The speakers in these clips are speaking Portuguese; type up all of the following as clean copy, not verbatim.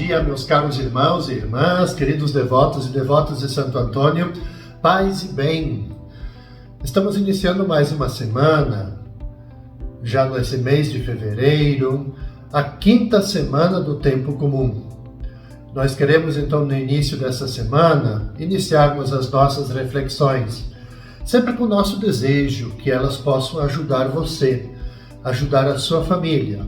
dia, meus caros irmãos e irmãs, queridos devotos e devotas de Santo Antônio, paz e bem. Estamos iniciando mais uma semana, já nesse mês de fevereiro, a quinta semana do tempo comum. Nós queremos então, no início dessa semana, iniciarmos as nossas reflexões, sempre com o nosso desejo que elas possam ajudar você, ajudar a sua família,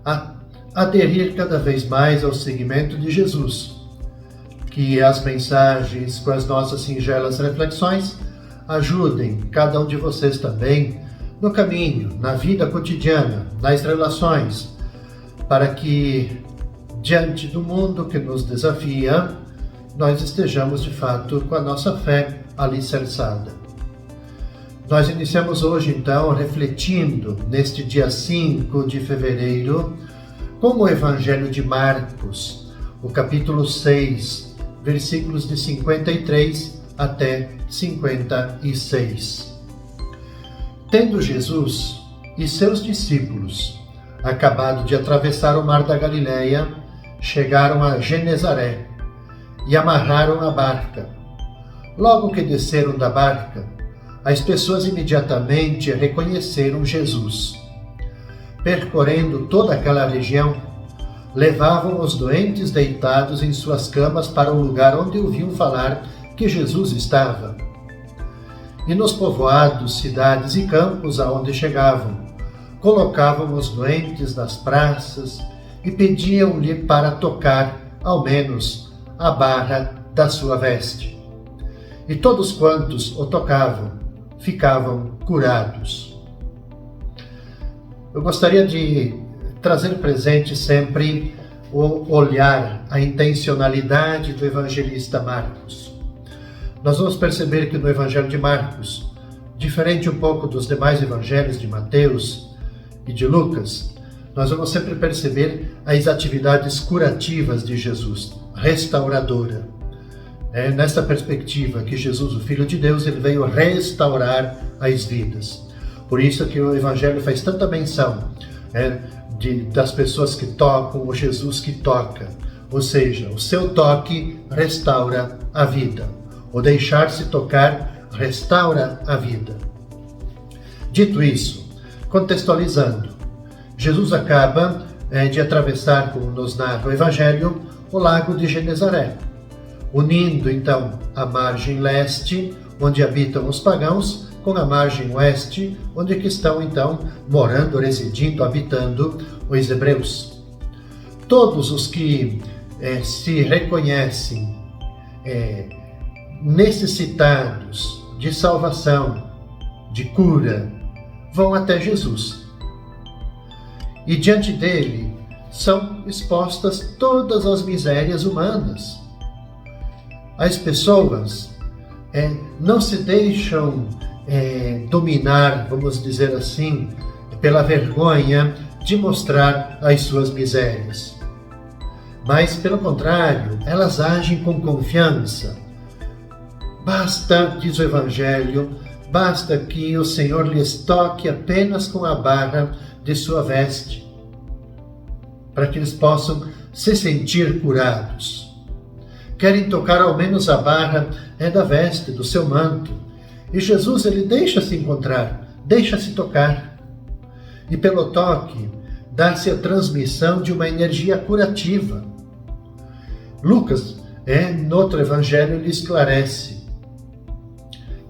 a aderir cada vez mais ao seguimento de Jesus. Que as mensagens com as nossas singelas reflexões ajudem cada um de vocês também no caminho, na vida cotidiana, nas relações, para que, diante do mundo que nos desafia, nós estejamos de fato com a nossa fé alicerçada. Nós iniciamos hoje então refletindo neste dia 5 de fevereiro com o Evangelho de Marcos, o capítulo 6, versículos de 53 até 56. Tendo Jesus e seus discípulos acabado de atravessar o mar da Galileia, chegaram a Genezaré e amarraram a barca. Logo que desceram da barca, as pessoas imediatamente reconheceram Jesus. Percorrendo toda aquela região, levavam os doentes deitados em suas camas para o lugar onde ouviam falar que Jesus estava. E nos povoados, cidades e campos aonde chegavam, colocavam os doentes nas praças e pediam-lhe para tocar, ao menos, a barra da sua veste. E todos quantos o tocavam, ficavam curados. Eu gostaria de trazer presente sempre o olhar, a intencionalidade do evangelista Marcos. Nós vamos perceber que no Evangelho de Marcos, diferente um pouco dos demais evangelhos de Mateus e de Lucas, nós vamos sempre perceber as atividades curativas de Jesus, restauradora. É nessa perspectiva que Jesus, o Filho de Deus, ele veio restaurar as vidas. Por isso que o Evangelho faz tanta menção das pessoas que tocam, o Jesus que toca. Ou seja, o seu toque restaura a vida. O deixar-se tocar restaura a vida. Dito isso, contextualizando, Jesus acaba de atravessar, como nos narra o Evangelho, o lago de Genezaré, unindo então a margem leste, onde habitam os pagãos, com a margem oeste, onde estão então morando, residindo, habitando os hebreus. Todos os que se reconhecem necessitados de salvação, de cura, vão até Jesus. E diante dele são expostas todas as misérias humanas. As pessoas não se deixam dominar, vamos dizer assim, pela vergonha de mostrar as suas misérias. Mas, pelo contrário, elas agem com confiança. Basta, diz o Evangelho, basta que o Senhor lhes toque apenas com a barra de sua veste, para que eles possam se sentir curados. Querem tocar ao menos a barra da veste, do seu manto. E Jesus, ele deixa-se encontrar, deixa-se tocar. E pelo toque, dá-se a transmissão de uma energia curativa. Lucas, no outro evangelho, ele esclarece.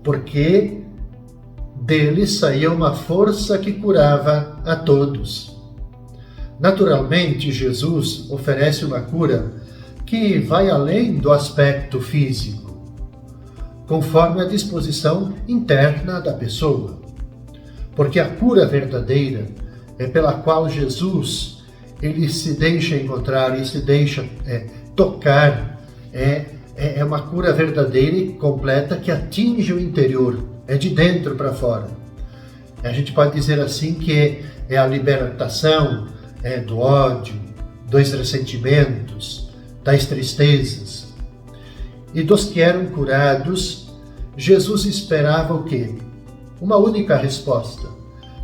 Porque dele saía uma força que curava a todos. Naturalmente, Jesus oferece uma cura que vai além do aspecto físico, conforme a disposição interna da pessoa. Porque a cura verdadeira pela qual Jesus ele se deixa encontrar e se deixa tocar é uma cura verdadeira e completa que atinge o interior, de dentro para fora. A gente pode dizer assim que é a libertação do ódio, dos ressentimentos, das tristezas. E dos que eram curados, Jesus esperava o quê? Uma única resposta,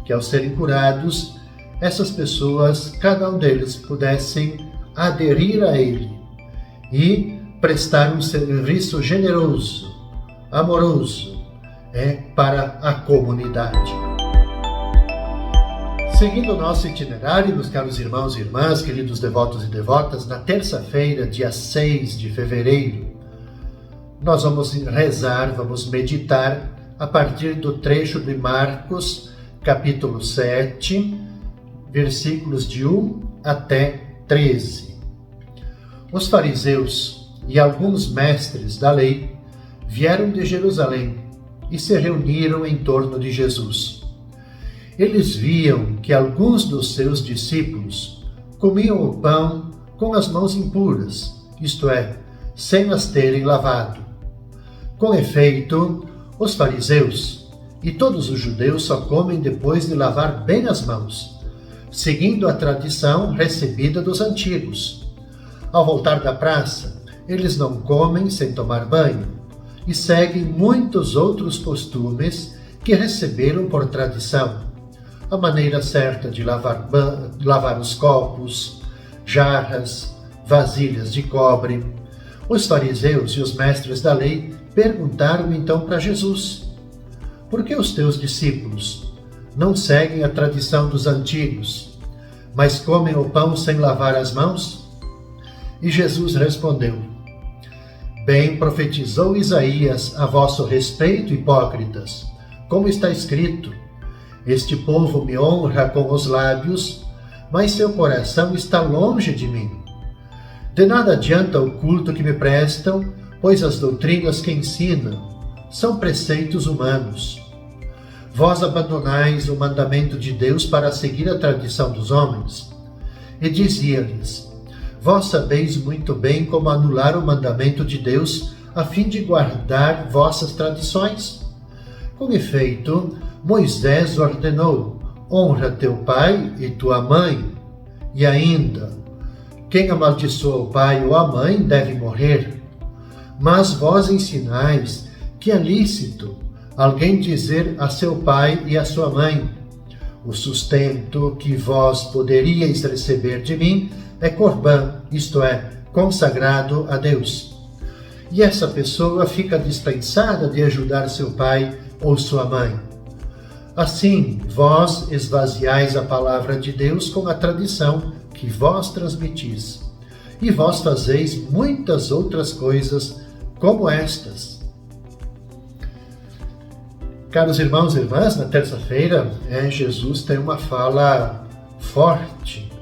que ao serem curados, essas pessoas, cada um deles, pudessem aderir a Ele e prestar um serviço generoso, amoroso, para a comunidade. Seguindo o nosso itinerário, meus caros irmãos e irmãs, queridos devotos e devotas, na terça-feira, dia 6 de fevereiro, nós vamos rezar, vamos meditar a partir do trecho de Marcos, capítulo 7, versículos de 1 até 13. Os fariseus e alguns mestres da lei vieram de Jerusalém e se reuniram em torno de Jesus. Eles viam que alguns dos seus discípulos comiam o pão com as mãos impuras, isto é, sem as terem lavado. Com efeito, os fariseus e todos os judeus só comem depois de lavar bem as mãos, seguindo a tradição recebida dos antigos. Ao voltar da praça, eles não comem sem tomar banho e seguem muitos outros costumes que receberam por tradição. A maneira certa de lavar os copos, jarras, vasilhas de cobre. Os fariseus e os mestres da lei perguntaram então para Jesus: por que os teus discípulos não seguem a tradição dos antigos, mas comem o pão sem lavar as mãos? E Jesus respondeu: bem profetizou Isaías a vosso respeito, hipócritas, como está escrito: este povo me honra com os lábios, mas seu coração está longe de mim. De nada adianta o culto que me prestam, pois as doutrinas que ensinam são preceitos humanos. Vós abandonais o mandamento de Deus para seguir a tradição dos homens. E dizia-lhes: vós sabeis muito bem como anular o mandamento de Deus a fim de guardar vossas tradições. Com efeito, Moisés ordenou: honra teu pai e tua mãe. E ainda: quem amaldiçoa o pai ou a mãe deve morrer. Mas vós ensinais que é lícito alguém dizer a seu pai e a sua mãe: o sustento que vós poderíeis receber de mim é corbã, isto é, consagrado a Deus. E essa pessoa fica dispensada de ajudar seu pai ou sua mãe. Assim, vós esvaziais a palavra de Deus com a tradição que vós transmitis, e vós fazeis muitas outras coisas como estas. Caros irmãos e irmãs, na terça-feira, Jesus tem uma fala forte,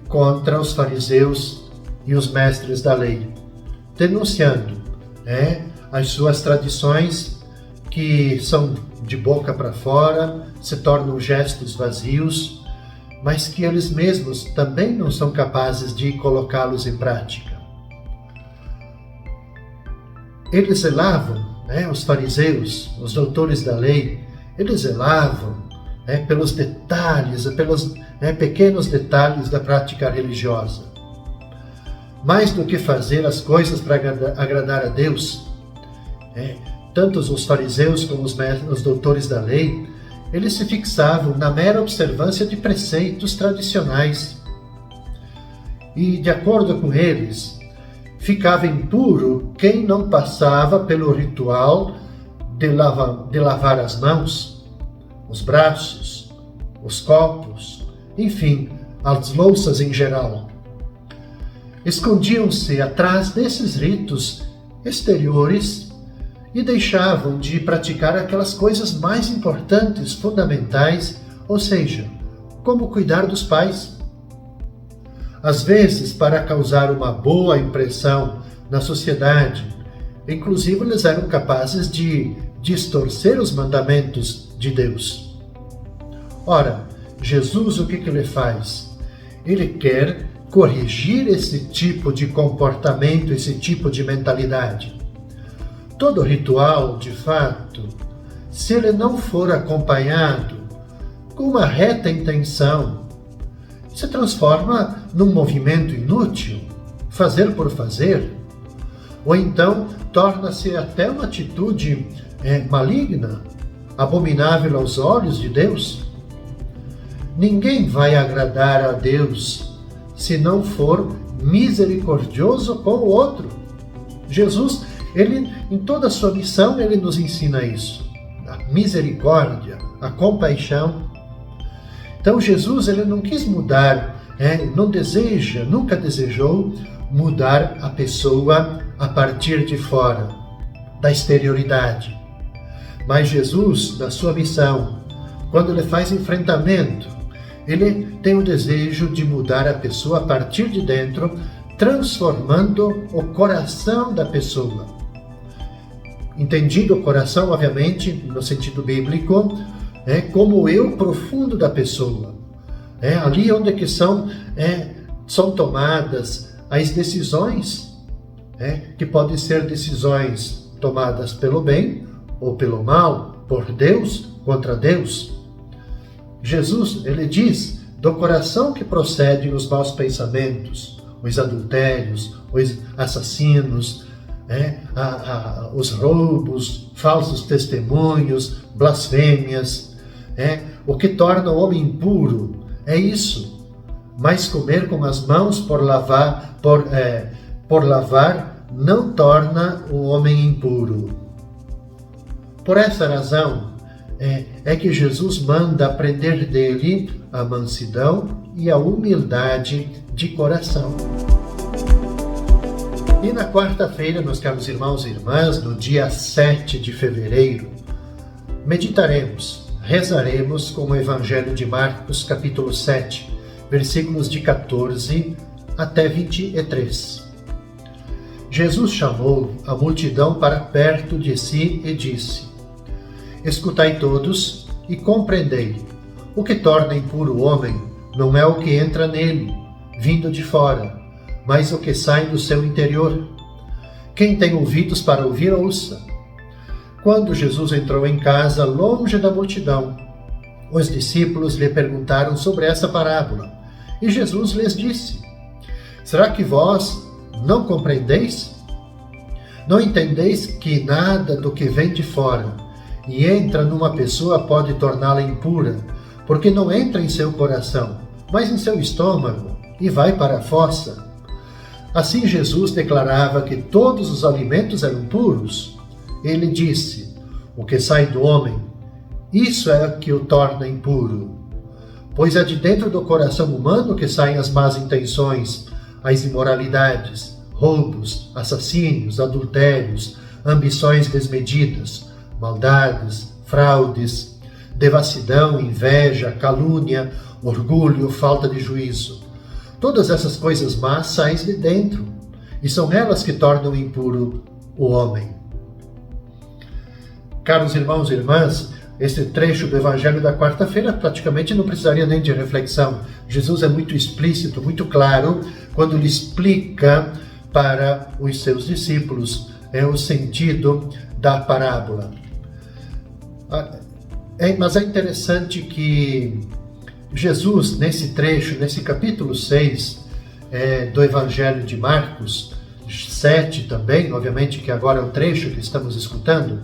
contra os fariseus e os mestres da lei, denunciando as suas tradições que são de boca para fora, se tornam gestos vazios, mas que eles mesmos também não são capazes de colocá-los em prática. Eles zelavam, os fariseus, os doutores da lei, eles zelavam pelos detalhes, pelos pequenos detalhes da prática religiosa. Mais do que fazer as coisas para agradar a Deus, tanto os fariseus como os doutores da lei, eles se fixavam na mera observância de preceitos tradicionais. E, de acordo com eles, ficava impuro quem não passava pelo ritual de lavar as mãos, os braços, os copos, enfim, as louças em geral. Escondiam-se atrás desses ritos exteriores e deixavam de praticar aquelas coisas mais importantes, fundamentais, ou seja, como cuidar dos pais. Às vezes, para causar uma boa impressão na sociedade, inclusive eles eram capazes de distorcer os mandamentos de Deus. Ora, Jesus o que ele faz? Ele quer corrigir esse tipo de comportamento, esse tipo de mentalidade. Todo ritual, de fato, se ele não for acompanhado com uma reta intenção, se transforma num movimento inútil, fazer por fazer, ou então torna-se até uma atitude maligna, abominável aos olhos de Deus. ninguém vai agradar a Deus se não for misericordioso com o outro. Jesus, ele, em toda a sua missão, ele nos ensina isso. A misericórdia, a compaixão. Então Jesus, ele não quis mudar, não deseja, nunca desejou mudar a pessoa a partir de fora, da exterioridade. Mas Jesus, na sua missão, quando ele faz enfrentamento, ele tem o desejo de mudar a pessoa a partir de dentro, transformando o coração da pessoa. Entendido o coração, obviamente, no sentido bíblico, como o eu profundo da pessoa. Ali onde que são tomadas as decisões, que podem ser decisões tomadas pelo bem ou pelo mal, por Deus, contra Deus. Jesus, ele diz, do coração que procedem os maus pensamentos, os adultérios, os assassinos, os roubos, falsos testemunhos, blasfêmias, o que torna o homem impuro, é isso. Mas comer com as mãos por lavar não torna o homem impuro. Por essa razão, é que Jesus manda aprender dele a mansidão e a humildade de coração. E na quarta-feira, meus caros irmãos e irmãs, no dia 7 de fevereiro, meditaremos, rezaremos com o Evangelho de Marcos, capítulo 7, versículos de 14 até 23. Jesus chamou a multidão para perto de si e disse: Escutai todos e compreendei. O que torna impuro o homem não é o que entra nele, vindo de fora, mas o que sai do seu interior. Quem tem ouvidos para ouvir, ouça. Quando Jesus entrou em casa, longe da multidão, os discípulos lhe perguntaram sobre essa parábola. E Jesus lhes disse: Será que vós não compreendeis? Não entendeis que nada do que vem de fora e entra numa pessoa pode torná-la impura, porque não entra em seu coração, mas em seu estômago, e vai para a fossa. Assim Jesus declarava que todos os alimentos eram puros. Ele disse: O que sai do homem, isso é o que o torna impuro. Pois é de dentro do coração humano que saem as más intenções, as imoralidades, roubos, assassínios, adultérios, ambições desmedidas, maldades, fraudes, devassidão, inveja, calúnia, orgulho, falta de juízo. Todas essas coisas más saem de dentro, e são elas que tornam impuro o homem. Caros irmãos e irmãs, esse trecho do Evangelho da quarta-feira praticamente não precisaria nem de reflexão. Jesus é muito explícito, muito claro, quando lhe explica para os seus discípulos o sentido da parábola. Mas é interessante que Jesus, nesse trecho, nesse capítulo 6 do Evangelho de Marcos, 7 também, obviamente que agora é o trecho que estamos escutando,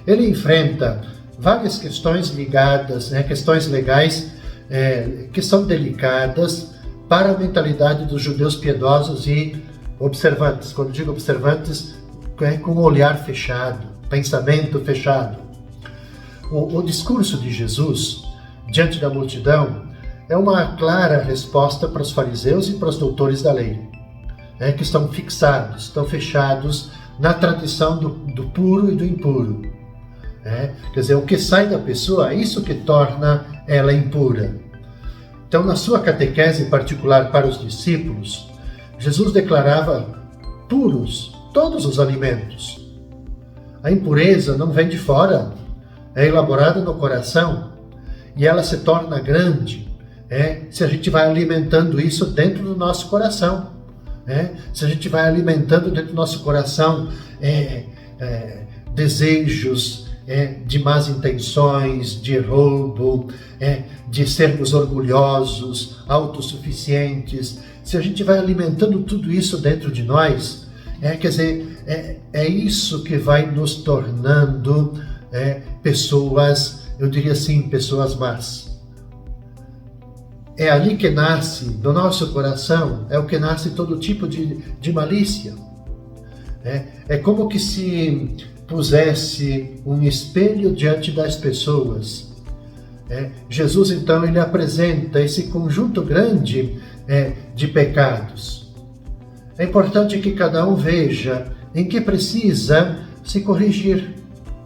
ele enfrenta várias questões ligadas, questões legais que são delicadas para a mentalidade dos judeus piedosos e observantes. Quando digo observantes, com o olhar fechado, pensamento fechado. O discurso de Jesus diante da multidão é uma clara resposta para os fariseus e para os doutores da lei, que estão fixados, estão fechados na tradição do puro e do impuro. Quer dizer, o que sai da pessoa é isso que torna ela impura. Então, na sua catequese particular para os discípulos, Jesus declarava puros todos os alimentos. A impureza não vem de fora, é elaborada no coração e ela se torna grande se a gente vai alimentando isso dentro do nosso coração. Se a gente vai alimentando dentro do nosso coração desejos de más intenções, de roubo, de sermos orgulhosos, autossuficientes. Se a gente vai alimentando tudo isso dentro de nós, quer dizer, é isso que vai nos tornando pessoas, eu diria assim, pessoas más. é ali que nasce, do nosso coração, é o que nasce todo tipo de malícia. É como que se pusesse um espelho diante das pessoas. Jesus, então, ele apresenta esse conjunto grande de pecados. É importante que cada um veja em que precisa se corrigir,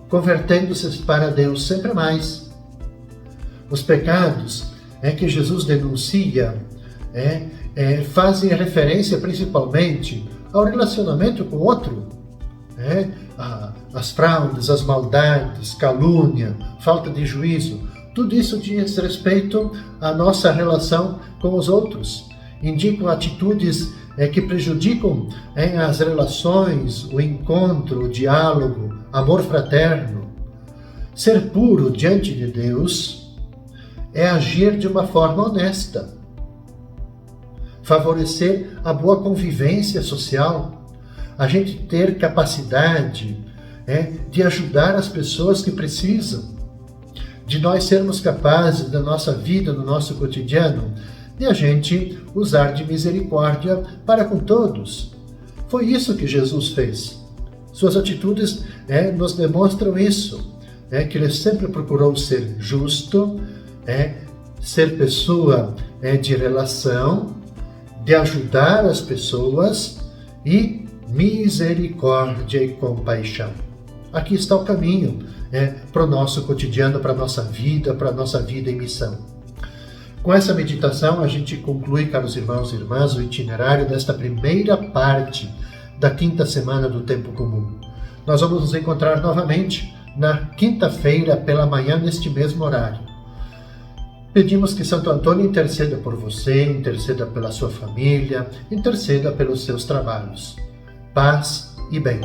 convertendo-se para Deus sempre mais. Os pecados que Jesus denuncia fazem referência principalmente ao relacionamento com o outro. As fraudes, as maldades, calúnia, falta de juízo, tudo isso diz respeito à nossa relação com os outros. Indicam atitudes que prejudicam as relações, o encontro, o diálogo, amor fraterno. Ser puro diante de Deus é agir de uma forma honesta, favorecer a boa convivência social, a gente ter capacidade de ajudar as pessoas que precisam, de nós sermos capazes da nossa vida, no nosso cotidiano, de a gente usar de misericórdia para com todos. Foi isso que Jesus fez. Suas atitudes nos demonstram isso, que ele sempre procurou ser justo, ser pessoa de relação, de ajudar as pessoas e misericórdia e compaixão. Aqui está o caminho para o nosso cotidiano, para a nossa vida em missão. Com essa meditação, a gente conclui, caros irmãos e irmãs, o itinerário desta primeira parte da quinta semana do Tempo Comum. Nós vamos nos encontrar novamente na quinta-feira pela manhã, neste mesmo horário. Pedimos que Santo Antônio interceda por você, interceda pela sua família, interceda pelos seus trabalhos. Paz e bem.